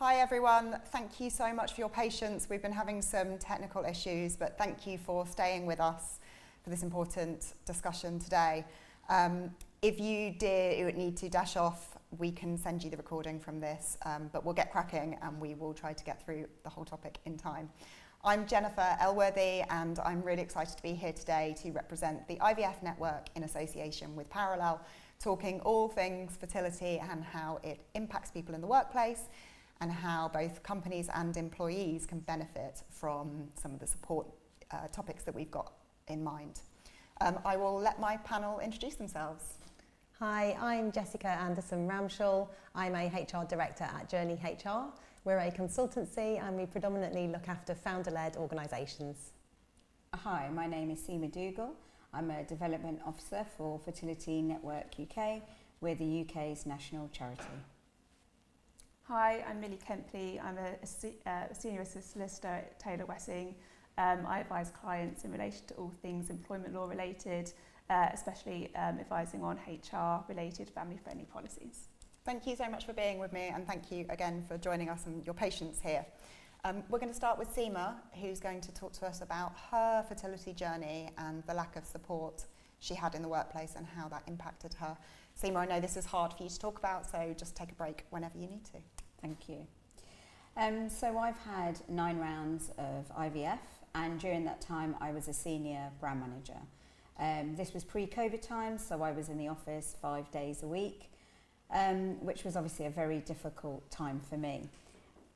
Hi everyone, thank you so much for your patience. We've been having some technical issues, but thank you for staying with us for this important discussion today. If you did need to dash off, we can send you the recording from this, but we'll get cracking and we will try to get through the whole topic in time. I'm Jennifer Elworthy and I'm really excited to be here today to represent the IVF network in association with Parallel, talking all things fertility and how it impacts people in the workplace and how both companies and employees can benefit from some of the support topics that we've got in mind. I will let my panel introduce themselves. Hi, I'm Jessica Anderson Ramshall. I'm a HR Director at Journey HR. We're a consultancy and we predominantly look after founder-led organisations. Hi, my name is Seema Duggal. I'm a Development Officer for Fertility Network UK. We're the UK's national charity. Hi, I'm Millie Kempley. I'm a Senior Solicitor at Taylor Wessing. I advise clients in relation to all things employment law related, especially advising on HR related family-friendly policies. Thank you so much for being with me and thank you again for joining us and your patience here. We're going to start with Seema, who's going to talk to us about her fertility journey and the lack of support she had in the workplace and how that impacted her. Seema, I know this is hard for you to talk about, so just take a break whenever you need to. Thank you. So I've had 9 rounds of IVF and during that time I was a senior brand manager. This was pre-COVID times, so I was in the office 5 days a week, which was obviously a very difficult time for me.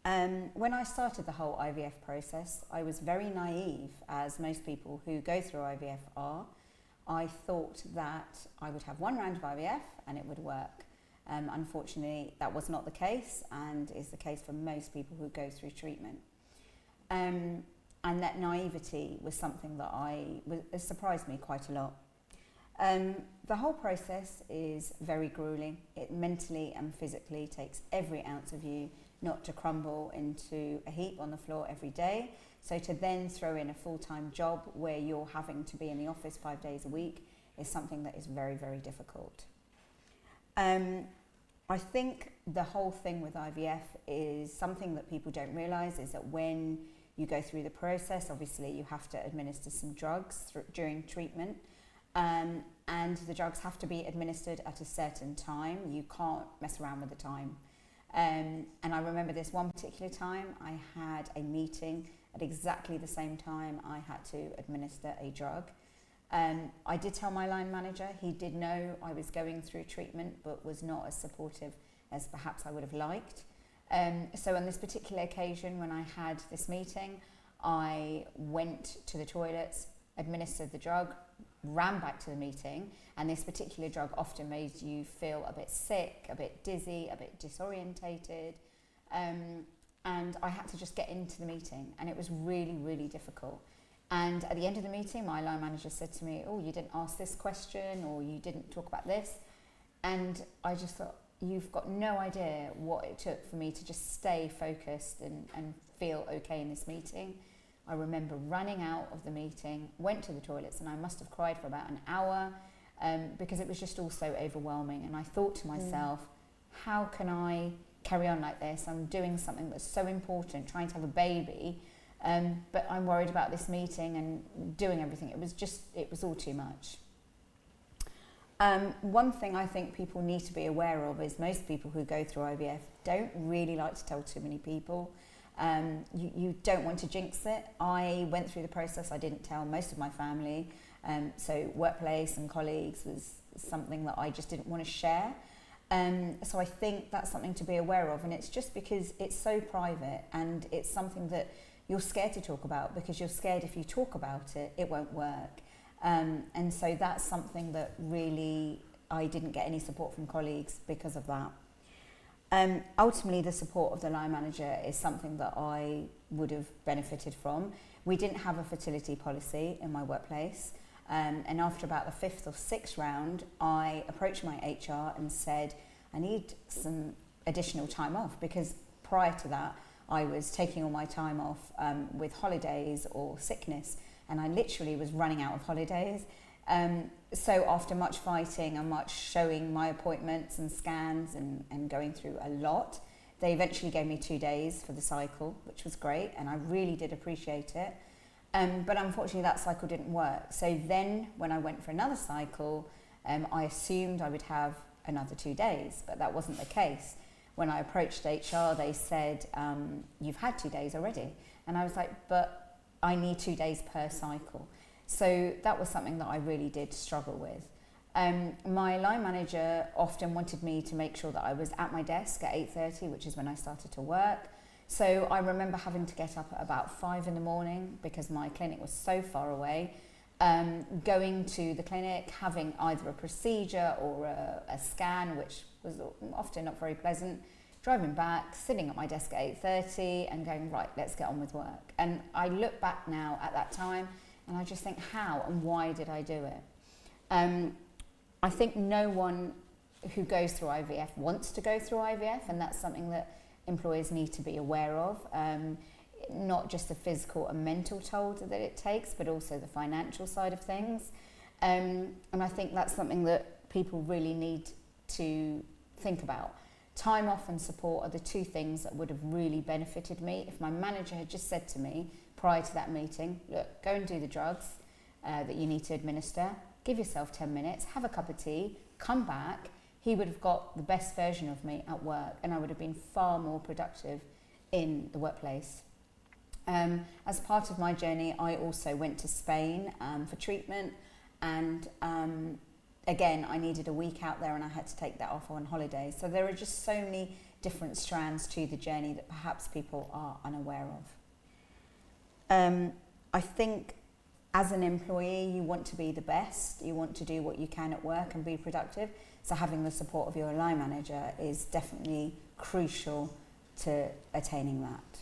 When I started the whole IVF process, I was very naive, as most people who go through IVF are. I thought that I would have 1 round of IVF and it would work. Unfortunately, that was not the case and is the case for most people who go through treatment. And that naivety was something that it surprised me quite a lot. The whole process is very grueling. It mentally and physically takes every ounce of you not to crumble into a heap on the floor every day. So to then throw in a full-time job where you're having to be in the office 5 days a week is something that is very, very difficult. I think the whole thing with IVF is something that people don't realise is that when you go through the process, obviously you have to administer some drugs during treatment, and the drugs have to be administered at a certain time. You can't mess around with the time. And I remember this one particular time I had a meeting at exactly the same time I had to administer a drug. I did tell my line manager. He did know I was going through treatment but was not as supportive as perhaps I would have liked. So on this particular occasion when I had this meeting, I went to the toilets, administered the drug, ran back to the meeting, and this particular drug often made you feel a bit sick, a bit dizzy, a bit disorientated, and I had to just get into the meeting and it was really, really difficult. And at the end of the meeting, my line manager said to me, "Oh, you didn't ask this question or you didn't talk about this." And I just thought, you've got no idea what it took for me to just stay focused and feel okay in this meeting. I remember running out of the meeting, went to the toilets, and I must have cried for about an hour because it was just all so overwhelming. And I thought to myself, how can I carry on like this? I'm doing something that's so important, trying to have a baby, but I'm worried about this meeting and doing everything. It was all too much. One thing I think people need to be aware of is most people who go through IVF don't really like to tell too many people. You don't want to jinx it. I went through the process, I didn't tell most of my family, so workplace and colleagues was something that I just didn't want to share. So I think that's something to be aware of, and it's just because it's so private and it's something that you're scared to talk about because you're scared if you talk about it, it won't work. And so that's something that really I didn't get any support from colleagues because of that. Ultimately, the support of the line manager is something that I would have benefited from. We didn't have a fertility policy in my workplace, and after about the 5th or 6th round, I approached my HR and said, I need some additional time off, because prior to that, I was taking all my time off with holidays or sickness, and I literally was running out of holidays. So after much fighting and much showing my appointments and scans and going through a lot, They eventually gave me 2 days for the cycle, which was great, and I really did appreciate it. But unfortunately, that cycle didn't work. So then when I went for another cycle, I assumed I would have another 2 days, but that wasn't the case. When I approached HR, they said, you've had 2 days already. And I was like, but I need 2 days per cycle. So that was something that I really did struggle with. My line manager often wanted me to make sure that I was at my desk at 8:30, which is when I started to work. So I remember having to get up at about 5 in the morning because my clinic was so far away. Going to the clinic, having either a procedure or a scan, which was often not very pleasant, driving back, sitting at my desk at 8:30 and going, right, let's get on with work. And I look back now at that time and I just think, how and why did I do it? I think no one who goes through IVF wants to go through IVF, and that's something that employers need to be aware of. Not just the physical and mental toll that it takes, but also the financial side of things. And I think that's something that people really need to think about. Time off and support are the two things that would have really benefited me. If my manager had just said to me prior to that meeting, look, go and do the drugs that you need to administer, give yourself 10 minutes, have a cup of tea, come back, he would have got the best version of me at work, and I would have been far more productive in the workplace. As part of my journey, I also went to Spain for treatment, and again, I needed a week out there and I had to take that off on holiday. So there are just so many different strands to the journey that perhaps people are unaware of. I think as an employee, you want to be the best, you want to do what you can at work and be productive. So having the support of your line manager is definitely crucial to attaining that.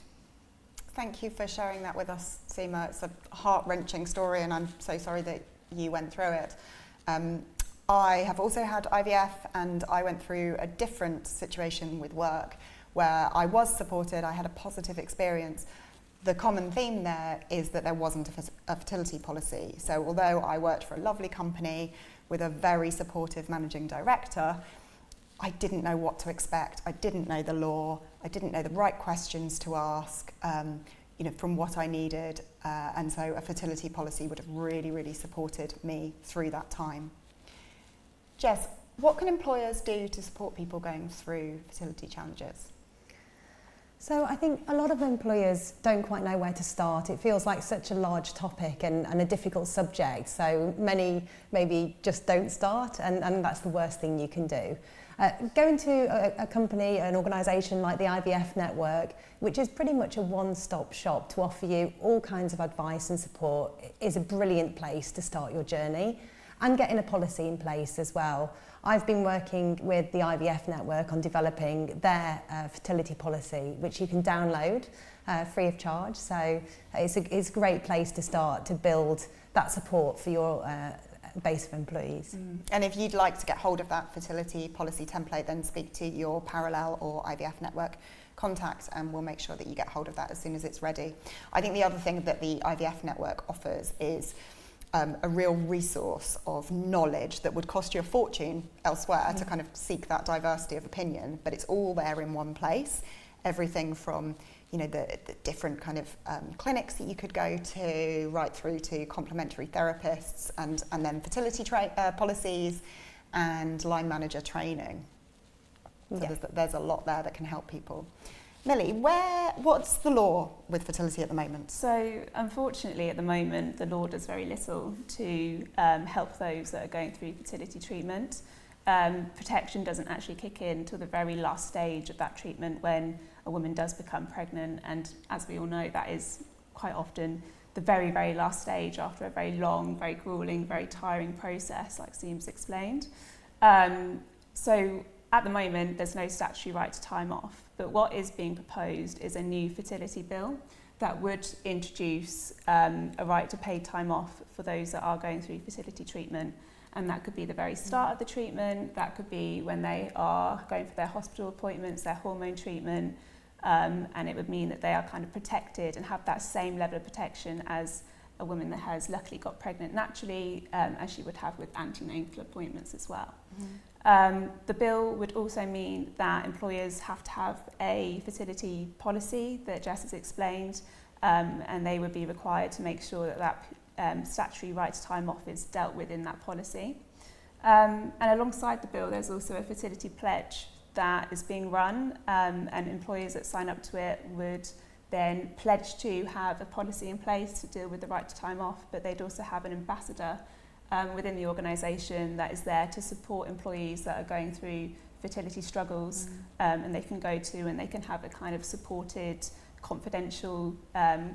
Thank you for sharing that with us, Seema. It's a heart-wrenching story and I'm so sorry that you went through it. I have also had IVF and I went through a different situation with work where I was supported, I had a positive experience. The common theme there is that there wasn't a fertility policy. So although I worked for a lovely company with a very supportive managing director, I didn't know what to expect. I didn't know the law. I didn't know the right questions to ask, from what I needed. And so a fertility policy would have really, really supported me through that time. Jess, what can employers do to support people going through fertility challenges? So I think a lot of employers don't quite know where to start. It feels like such a large topic and a difficult subject. So many maybe just don't start, and that's the worst thing you can do. Going to a company, an organisation like the IVF Network, which is pretty much a one-stop shop to offer you all kinds of advice and support, is a brilliant place to start your journey, and getting a policy in place as well. I've been working with the IVF Network on developing their fertility policy, which you can download free of charge. So it's a great place to start to build that support for your base of employees. And if you'd like to get hold of that fertility policy template, then speak to your Parallel or IVF Network contact and we'll make sure that you get hold of that as soon as it's ready. I think the other thing that the IVF Network offers is a real resource of knowledge that would cost you a fortune elsewhere to kind of seek that diversity of opinion, but it's all there in one place. Everything from the different kind of clinics that you could go to, right through to complementary therapists and then fertility policies and line manager training. So there's a lot there that can help people. Millie, what's the law with fertility at the moment? So unfortunately at the moment the law does very little to help those that are going through fertility treatment. Protection doesn't actually kick in till the very last stage of that treatment when a woman does become pregnant, and as we all know that is quite often the very, very last stage after a very long, very gruelling, very tiring process like Seema's explained. So at the moment there's no statutory right to time off, but what is being proposed is a new fertility bill that would introduce a right to paid time off for those that are going through fertility treatment. And that could be the very start of the treatment, that could be when they are going for their hospital appointments, their hormone treatment, and it would mean that they are kind of protected and have that same level of protection as a woman that has luckily got pregnant naturally, as she would have with antenatal appointments as well. The bill would also mean that employers have to have a fertility policy that Jess has explained, and they would be required to make sure that statutory right to time off is dealt with in that policy. And alongside the bill, there's also a fertility pledge that is being run, and employers that sign up to it would then pledge to have a policy in place to deal with the right to time off, but they'd also have an ambassador within the organisation that is there to support employees that are going through fertility struggles, and they can go to and they can have a kind of supported, confidential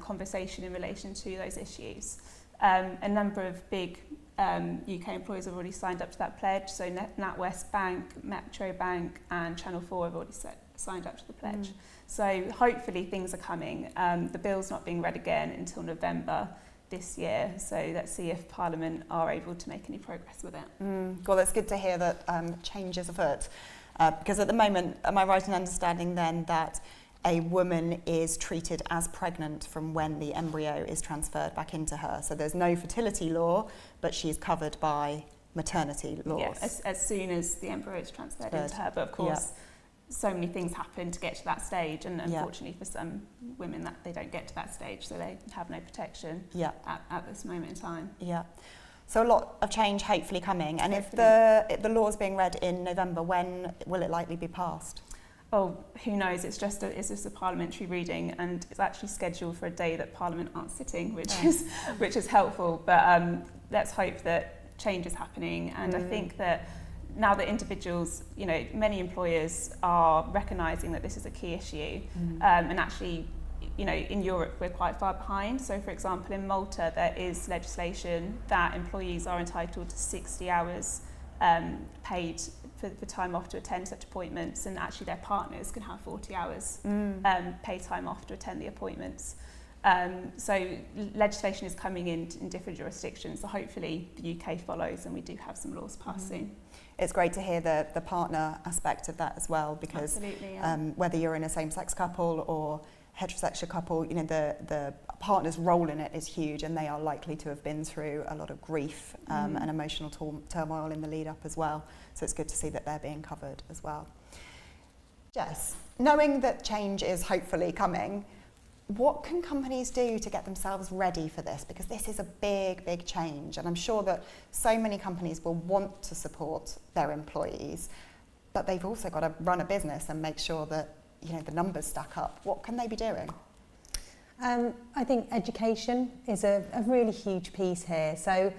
conversation in relation to those issues. A number of big UK employers have already signed up to that pledge, so NatWest Bank, Metro Bank and Channel 4 have already signed up to the pledge. So hopefully things are coming. The bill's not being read again until November this year, so let's see if Parliament are able to make any progress with it. Well, it's good to hear that change is afoot, because at the moment, am I right in understanding then that a woman is treated as pregnant from when the embryo is transferred back into her? So there's no fertility law, but she's covered by maternity laws. Yes, as soon as the embryo is transferred into her, but of course so many things happen to get to that stage, and unfortunately for some women that they don't get to that stage, so they have no protection at this moment in time. So a lot of change hopefully coming, and if the law is being read in November, when will it likely be passed? Oh, who knows? It's just a parliamentary reading, and it's actually scheduled for a day that Parliament aren't sitting, which is helpful. But let's hope that change is happening, and I think that now that individuals, many employers are recognising that this is a key issue, and actually, in Europe we're quite far behind. So, for example, in Malta there is legislation that employees are entitled to 60 hours paid for time off to attend such appointments, and actually their partners can have 40 hours paid time off to attend the appointments. So legislation is coming in different jurisdictions, so hopefully the UK follows and we do have some laws passed soon. It's great to hear the partner aspect of that as well, because whether you're in a same-sex couple or heterosexual couple, the partner's role in it is huge, and they are likely to have been through a lot of grief and emotional turmoil in the lead up as well. So it's good to see that they're being covered as well. Jess, knowing that change is hopefully coming, what can companies do to get themselves ready for this? Because this is a big, big change, and I'm sure that so many companies will want to support their employees, but they've also got to run a business and make sure that the numbers stack up. What can they be doing? I think education is a really huge piece here. So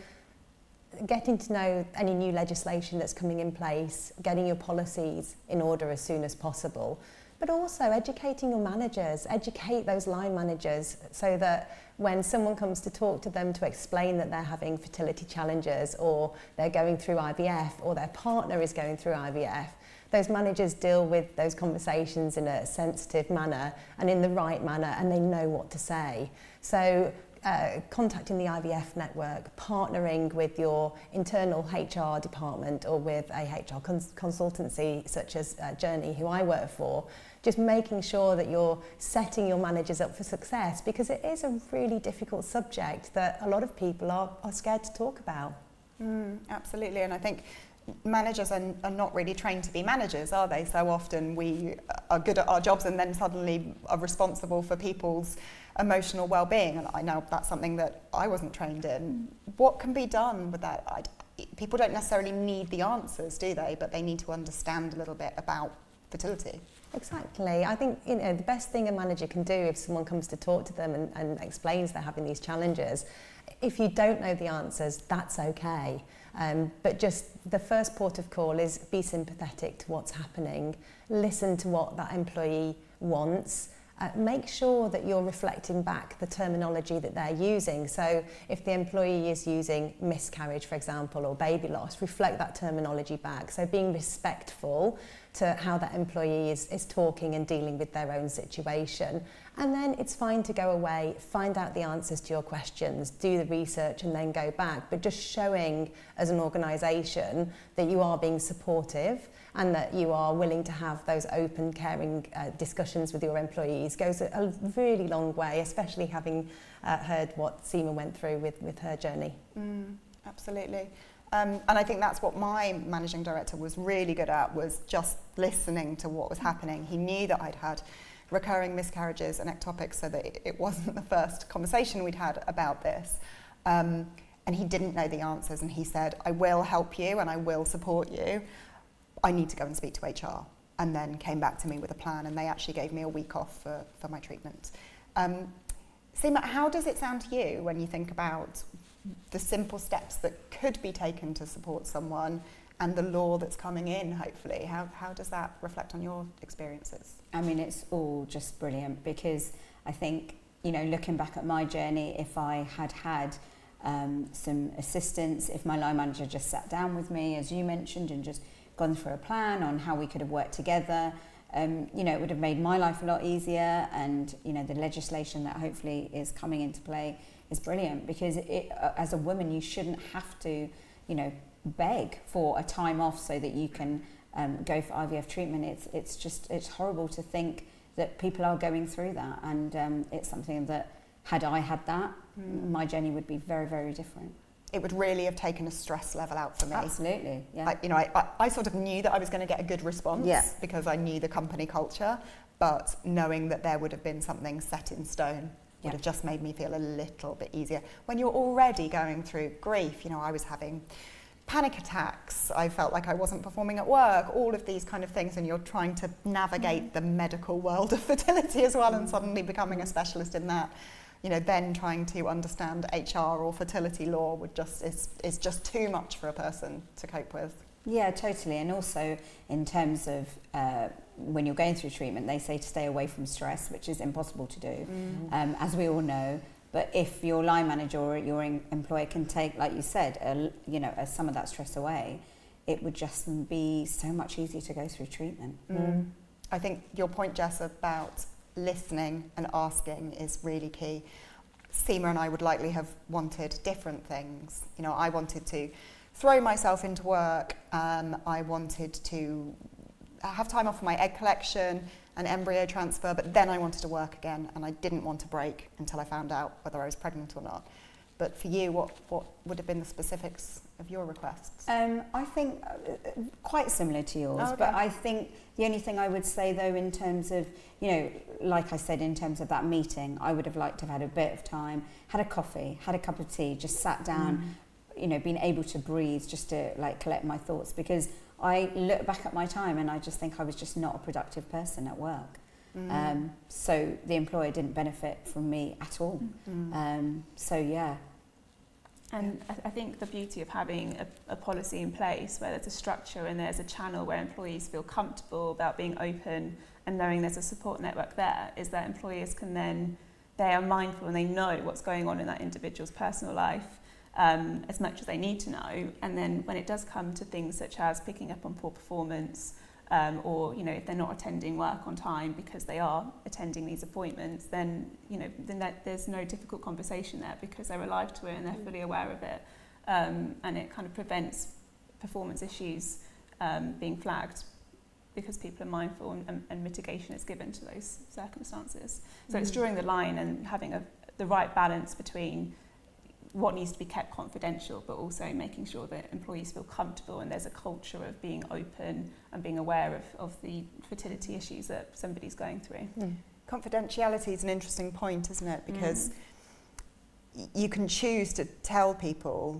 getting to know any new legislation that's coming in place, getting your policies in order as soon as possible, but also educating your managers, educate those line managers so that when someone comes to talk to them to explain that they're having fertility challenges, or they're going through IVF, or their partner is going through IVF, those managers deal with those conversations in a sensitive manner and in the right manner, and they know what to say. So contacting the IVF network, partnering with your internal HR department or with a HR consultancy such as Journey, who I work for, just making sure that you're setting your managers up for success, because it is a really difficult subject that a lot of people are scared to talk about. Absolutely, and I think managers are not really trained to be managers, are they? So often we are good at our jobs and then suddenly are responsible for people's emotional well-being, and I know that's something that I wasn't trained in. What can be done with that? People don't necessarily need the answers, do they? But they need to understand a little bit about fertility. Exactly. I think the best thing a manager can do if someone comes to talk to them and explains they're having these challenges, if you don't know the answers, that's okay. But just the first port of call is be sympathetic to what's happening, listen to what that employee wants, make sure that you're reflecting back the terminology that they're using. So if the employee is using miscarriage, for example, or baby loss, reflect that terminology back. So being respectful to how that employee is talking and dealing with their own situation. And then it's fine to go away, find out the answers to your questions, do the research and then go back. But just showing as an organisation that you are being supportive and that you are willing to have those open, caring discussions with your employees goes a really long way, especially having heard what Seema went through with her journey. Absolutely. And I think that's what my managing director was really good at, was just listening to what was happening. He knew that I'd had recurring miscarriages and ectopics, so that it wasn't the first conversation we'd had about this. And he didn't know the answers, and he said, I will help you and I will support you. I need to go and speak to HR. And then came back to me with a plan, and they actually gave me a week off for my treatment. Seema, how does it sound to you when you think about the simple steps that could be taken to support someone and the law that's coming in, hopefully? How does that reflect on your experiences? I mean, it's all just brilliant, because I think, you know, looking back at my journey, if I had some assistance, if my line manager just sat down with me, as you mentioned, and just gone through a plan on how we could have worked together, you know, it would have made my life a lot easier. And, you know, the legislation that hopefully is coming into play is brilliant, because as a woman, you shouldn't have to, you know, beg for a time off so that you can go for IVF treatment. It's horrible to think that people are going through that, and it's something that, had I had that, my journey would be very, very different. It would really have taken a stress level out for me. Absolutely, yeah. I sort of knew that I was going to get a good response, because I knew the company culture, but knowing that there would have been something set in stone would have just made me feel a little bit easier. When you're already going through grief, you know, I was having panic attacks, I felt like I wasn't performing at work, all of these kind of things, and you're trying to navigate the medical world of fertility as well, and suddenly becoming a specialist in that. You know, then trying to understand HR or fertility law is just too much for a person to cope with. Yeah, totally. And also in terms of when you're going through treatment, they say to stay away from stress, which is impossible to do, as we all know. But if your line manager or your employer can take, like you said, you know, some of that stress away, it would just be so much easier to go through treatment. I think your point, Jess, about listening and asking is really key. Seema and I would likely have wanted different things. You know, I wanted to throw myself into work. I wanted to have time off for my egg collection and embryo transfer, but then I wanted to work again, and I didn't want to break until I found out whether I was pregnant or not. But for you, what would have been the specifics of your requests? I think quite similar to yours, okay. But I think the only thing I would say, though, in terms of, you know, like I said, in terms of that meeting, I would have liked to have had a bit of time, had a coffee, had a cup of tea, just sat down, you know, been able to breathe, just to like collect my thoughts, because I look back at my time and I just think I was just not a productive person at work. So the employer didn't benefit from me at all. So yeah. And I think the beauty of having a policy in place where there's a structure and there's a channel where employees feel comfortable about being open and knowing there's a support network there, is that employers can then, they are mindful and they know what's going on in that individual's personal life as much as they need to know. And then when it does come to things such as picking up on poor performance, or, you know, if they're not attending work on time because they are attending these appointments, then, you know, there's no difficult conversation there, because they're alive to it and they're fully aware of it. And it kind of prevents performance issues being flagged, because people are mindful and mitigation is given to those circumstances. So it's drawing the line and having the right balance between what needs to be kept confidential, but also making sure that employees feel comfortable and there's a culture of being open and being aware of the fertility issues that somebody's going through. Confidentiality is an interesting point, isn't it? Because you can choose to tell people,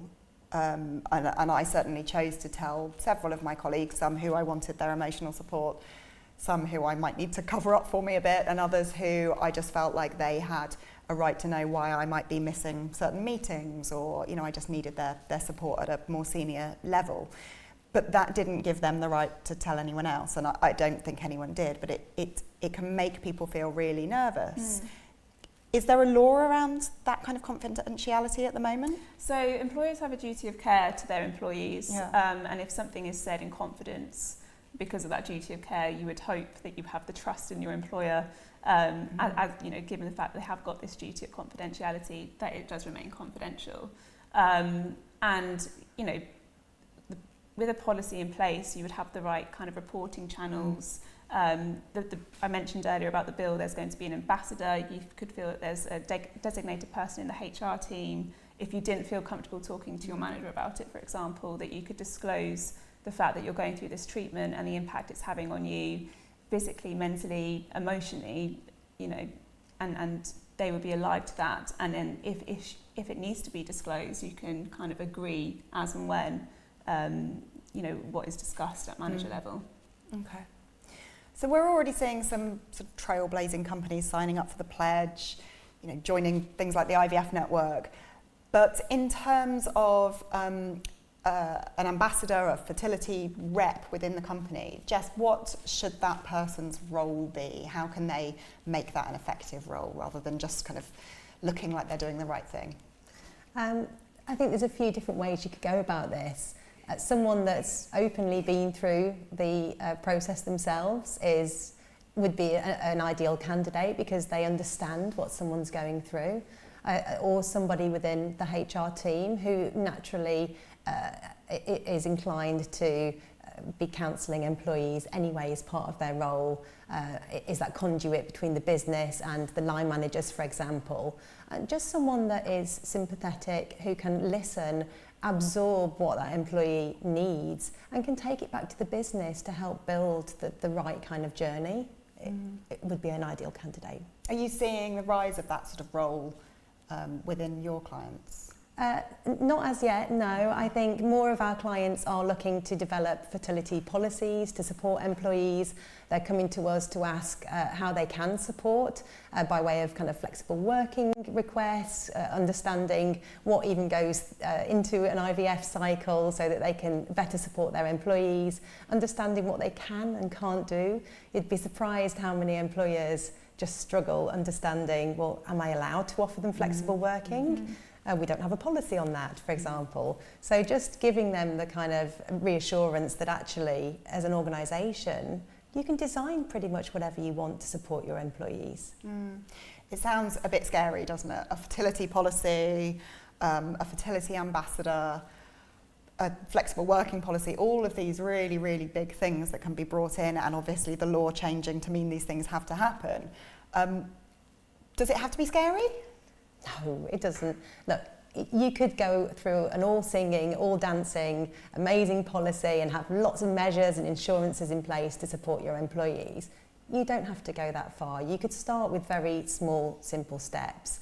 and I certainly chose to tell several of my colleagues, some who I wanted their emotional support, some who I might need to cover up for me a bit, and others who I just felt like they had a right to know why I might be missing certain meetings, or, you know, I just needed their support at a more senior level. But that didn't give them the right to tell anyone else, and I don't think anyone did, but it can make people feel really nervous. Is there a law around that kind of confidentiality at the moment? So employers have a duty of care to their employees, and if something is said in confidence because of that duty of care, you would hope that you have the trust in your employer, as you know, given the fact that they have got this duty of confidentiality, that it does remain confidential. And, you know, with a policy in place, you would have the right kind of reporting channels. I mentioned earlier about the bill, there's going to be an ambassador. You could feel that there's a designated person in the HR team if you didn't feel comfortable talking to your manager about it, for example, that you could disclose the fact that you're going through this treatment and the impact it's having on you physically, mentally, emotionally, you know, and they would be alive to that. And then if it needs to be disclosed, you can kind of agree as and when, you know, what is discussed at manager level. Okay. So we're already seeing some sort of trailblazing companies signing up for the pledge, you know, joining things like the IVF network. But in terms of an ambassador, a fertility rep within the company, Jess, what should that person's role be? How can they make that an effective role rather than just kind of looking like they're doing the right thing? I think there's a few different ways you could go about this. Someone that's openly been through the process themselves would be an ideal candidate because they understand what someone's going through. Or somebody within the HR team who naturally is inclined to be counselling employees anyway as part of their role, is that conduit between the business and the line managers, for example. And just someone that is sympathetic, who can listen, absorb what that employee needs and can take it back to the business to help build the right kind of journey. It would be an ideal candidate. Are you seeing the rise of that sort of role within your clients? Not as yet, no. I think more of our clients are looking to develop fertility policies to support employees. They're coming to us to ask how they can support by way of kind of flexible working requests, understanding what even goes into an IVF cycle so that they can better support their employees, understanding what they can and can't do. You'd be surprised how many employers just struggle understanding, well, am I allowed to offer them flexible working? We don't have a policy on that, for example. So just giving them the kind of reassurance that actually, as an organisation, you can design pretty much whatever you want to support your employees. It sounds a bit scary, doesn't it? A fertility policy, a fertility ambassador, a flexible working policy, all of these really, really big things that can be brought in, and obviously the law changing to mean these things have to happen. Does it have to be scary? No, it doesn't. Look, you could go through an all singing, all dancing, amazing policy and have lots of measures and insurances in place to support your employees. You don't have to go that far. You could start with very small, simple steps,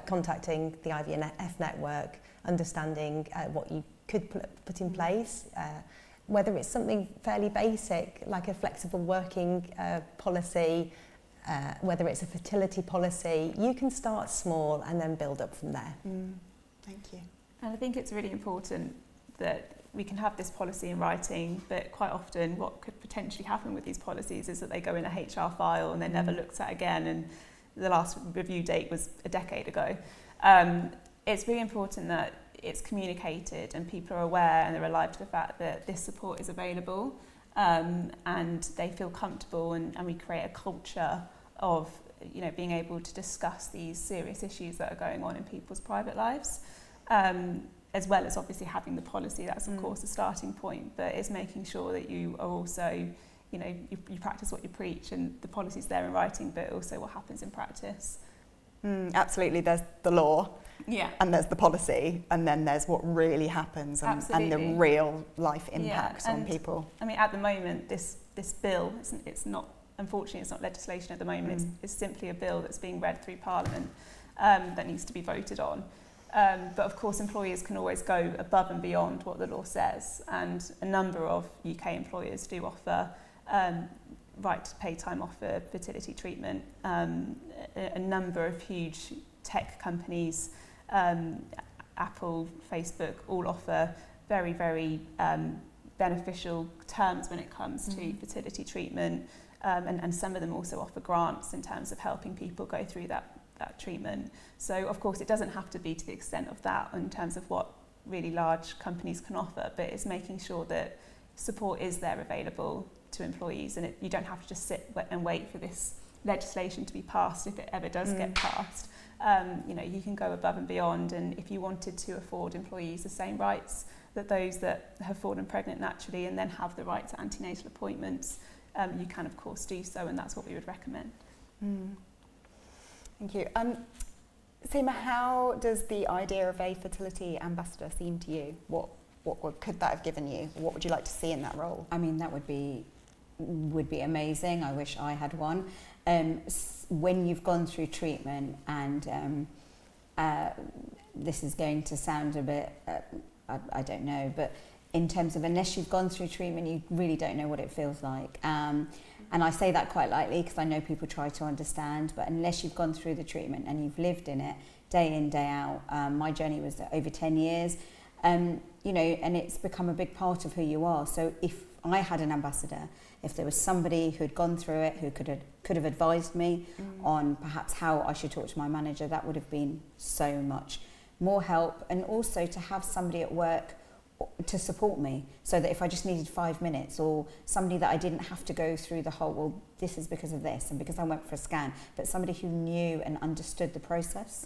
contacting the IVF network, understanding what you could put in place, whether it's something fairly basic like a flexible working policy, whether it's a fertility policy. You can start small and then build up from there. Thank you. And I think it's really important that we can have this policy in writing, but quite often what could potentially happen with these policies is that they go in a HR file and they're never looked at again, and the last review date was a decade ago. It's really important that it's communicated and people are aware and they're alive to the fact that this support is available, and they feel comfortable, and we create a culture of, you know, being able to discuss these serious issues that are going on in people's private lives, as well as obviously having the policy. That's of course a starting point, but it's making sure that you are also, you know, you practice what you preach, and the policy's there in writing, but also what happens in practice. Absolutely, there's the law, yeah, and there's the policy, and then there's what really happens and the real life impacts on people. I mean, at the moment, this bill, it's not, unfortunately, it's not legislation at the moment. It's simply a bill that's being read through Parliament that needs to be voted on. But of course, employers can always go above and beyond what the law says, and a number of UK employers do offer right to pay time off for fertility treatment. A number of huge tech companies, Apple, Facebook, all offer very, very beneficial terms when it comes to fertility treatment, and some of them also offer grants in terms of helping people go through that treatment. So of course it doesn't have to be to the extent of that in terms of what really large companies can offer, but it's making sure that support is there available to employees, and you don't have to just sit and wait for this legislation to be passed if it ever does get passed. You know, you can go above and beyond, and if you wanted to afford employees the same rights that those that have fallen pregnant naturally and then have the right to antenatal appointments, you can of course do so, and that's what we would recommend. Thank you. Seema, how does the idea of a fertility ambassador seem to you? What could that have given you? What would you like to see in that role? I mean, that would be amazing. I wish I had one. When you've gone through treatment, and this is going to sound a bit, I don't know, but in terms of unless you've gone through treatment, you really don't know what it feels like. And I say that quite lightly because I know people try to understand, but unless you've gone through the treatment and you've lived in it day in, day out, my journey was over 10 years, you know, and it's become a big part of who you are. So if I had an ambassador, if there was somebody who had gone through it, who could have advised me on perhaps how I should talk to my manager, that would have been so much more help. And also to have somebody at work to support me, so that if I just needed 5 minutes, or somebody that I didn't have to go through the whole, well, this is because of this and because I went for a scan, but somebody who knew and understood the process,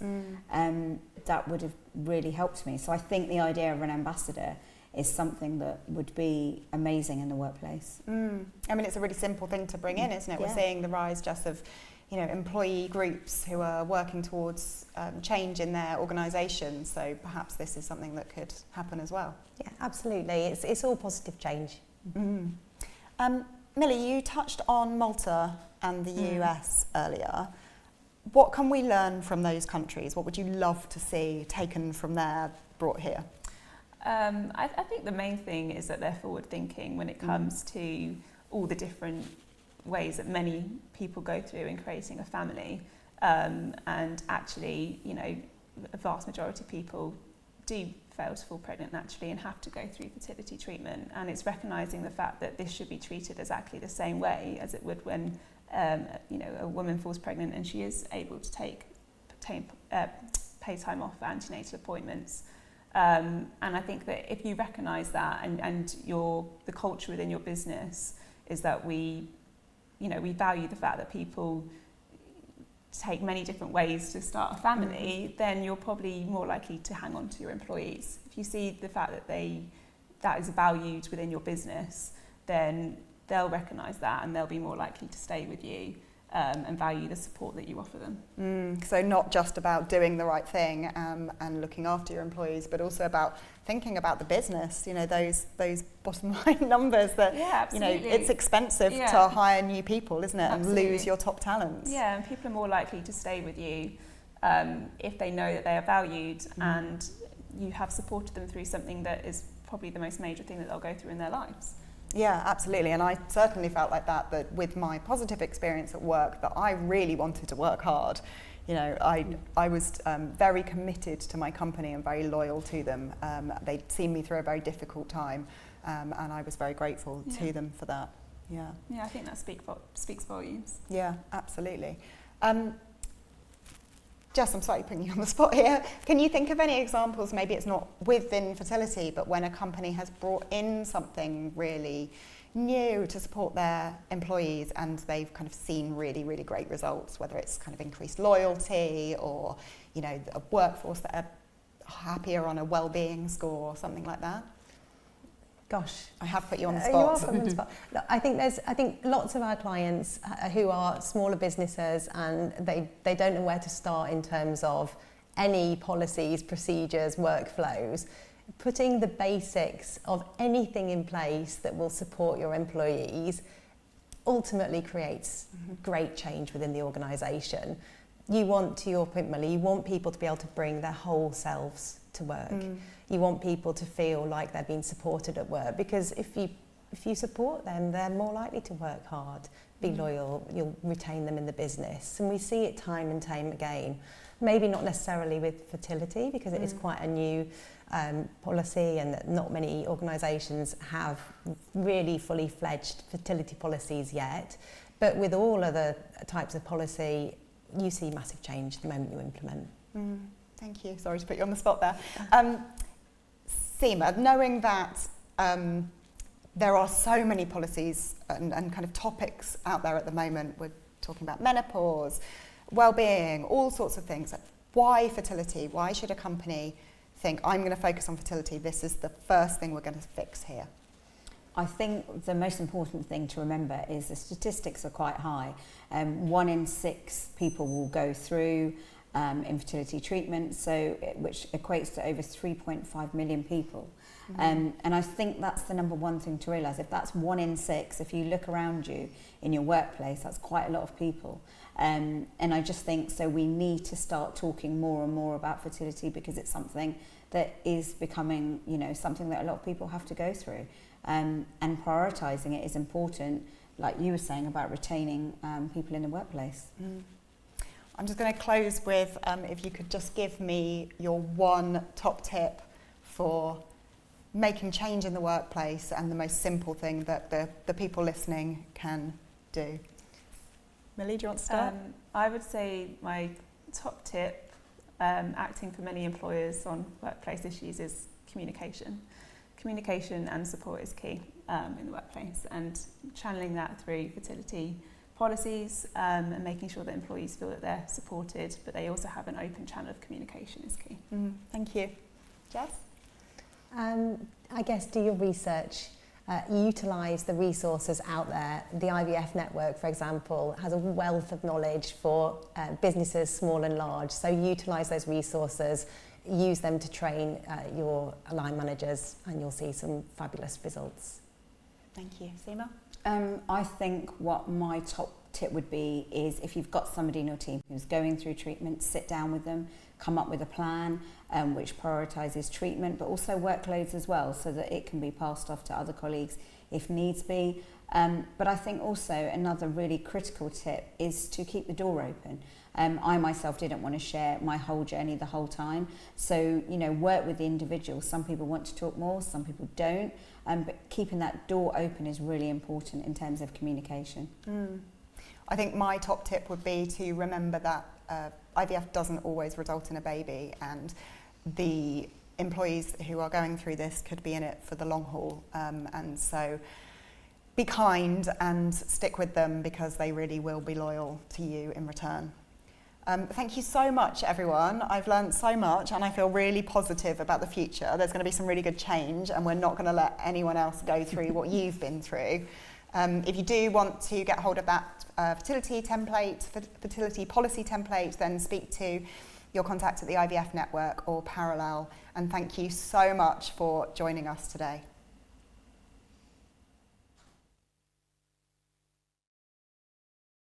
that would have really helped me. So I think the idea of an ambassador is something that would be amazing in the workplace. I mean, it's a really simple thing to bring in, isn't it? Yeah. We're seeing the rise just of, you know, employee groups who are working towards change in their organisations. So perhaps this is something that could happen as well. Yeah, absolutely. It's all positive change. Millie, you touched on Malta and the US earlier. What can we learn from those countries? What would you love to see taken from there, brought here? I think the main thing is that they're forward thinking when it comes to all the different ways that many people go through in creating a family, and actually, you know, a vast majority of people do fail to fall pregnant naturally and have to go through fertility treatment, and it's recognising the fact that this should be treated exactly the same way as it would when you know, a woman falls pregnant and she is able to pay time off for antenatal appointments. And I think that if you recognise that, and the culture within your business is that we value the fact that people take many different ways to start a family, then you're probably more likely to hang on to your employees. If you see the fact that that is valued within your business, then they'll recognise that and they'll be more likely to stay with you. And value the support that you offer them. So not just about doing the right thing and looking after your employees, but also about thinking about the business, you know, those bottom line numbers that, you know, it's expensive to hire new people, isn't it? Absolutely. And lose your top talents. Yeah, and people are more likely to stay with you if they know that they are valued and you have supported them through something that is probably the most major thing that they'll go through in their lives. Yeah, absolutely. And I certainly felt like that with my positive experience at work, that I really wanted to work hard. You know, I was very committed to my company and very loyal to them. They'd seen me through a very difficult time, and I was very grateful to them for that. Yeah. Yeah, I think that speaks volumes. Yeah, absolutely. Jess, I'm slightly putting you on the spot here. Can you think of any examples, maybe it's not within fertility, but when a company has brought in something really new to support their employees and they've kind of seen really, really great results, whether it's kind of increased loyalty or, you know, a workforce that are happier on a well-being score or something like that? Gosh, I have put you on the spot. You are put on the spot. Look, I think lots of our clients who are smaller businesses and they don't know where to start in terms of any policies, procedures, workflows. Putting the basics of anything in place that will support your employees ultimately creates great change within the organisation. You want, to your point, Millie, you want people to be able to bring their whole selves to work. You want people to feel like they're being supported at work, because if you support them, they're more likely to work hard, be loyal, you'll retain them in the business. And we see it time and time again. Maybe not necessarily with fertility, because it is quite a new policy, and not many organisations have really fully fledged fertility policies yet. But with all other types of policy, you see massive change the moment you implement. Thank you. Sorry to put you on the spot there. Seema, knowing that there are so many policies and kind of topics out there at the moment, we're talking about menopause, well-being, all sorts of things. Why fertility? Why should a company think, I'm going to focus on fertility, this is the first thing we're going to fix here? I think the most important thing to remember is the statistics are quite high. 1 in 6 people will go through infertility treatment, which equates to over 3.5 million people. And I think that's the number one thing to realise. If that's 1 in 6, if you look around you in your workplace, that's quite a lot of people. And I just think so we need to start talking more and more about fertility, because it's something that is becoming, something that a lot of people have to go through. And prioritising it is important, like you were saying about retaining people in the workplace. I'm just going to close with, if you could just give me your one top tip for making change in the workplace and the most simple thing that the people listening can do. Millie, do you want to start? I would say my top tip, acting for many employers on workplace issues, is communication. Communication and support is key in the workplace, and channeling that through fertility policies and making sure that employees feel that they're supported, but they also have an open channel of communication is key. Thank you. Jess? I guess do your research, utilise the resources out there. The IVF network, for example, has a wealth of knowledge for businesses small and large, so utilise those resources, use them to train your line managers, and you'll see some fabulous results. Thank you. Seema? I think what my top tip would be is, if you've got somebody in your team who's going through treatment, sit down with them, come up with a plan which prioritises treatment, but also workloads as well, so that it can be passed off to other colleagues if needs be. But I think also another really critical tip is to keep the door open. I myself didn't want to share my whole journey the whole time. So, work with the individual. Some people want to talk more, some people don't. But keeping that door open is really important in terms of communication. I think my top tip would be to remember that IVF doesn't always result in a baby, and the employees who are going through this could be in it for the long haul. And so be kind and stick with them, because they really will be loyal to you in return. Thank you so much, everyone. I've learned so much, and I feel really positive about the future. There's going to be some really good change, and we're not going to let anyone else go through what you've been through. If you do want to get hold of that fertility template, fertility policy template, then speak to your contact at the IVF network or Parallel. And thank you so much for joining us today.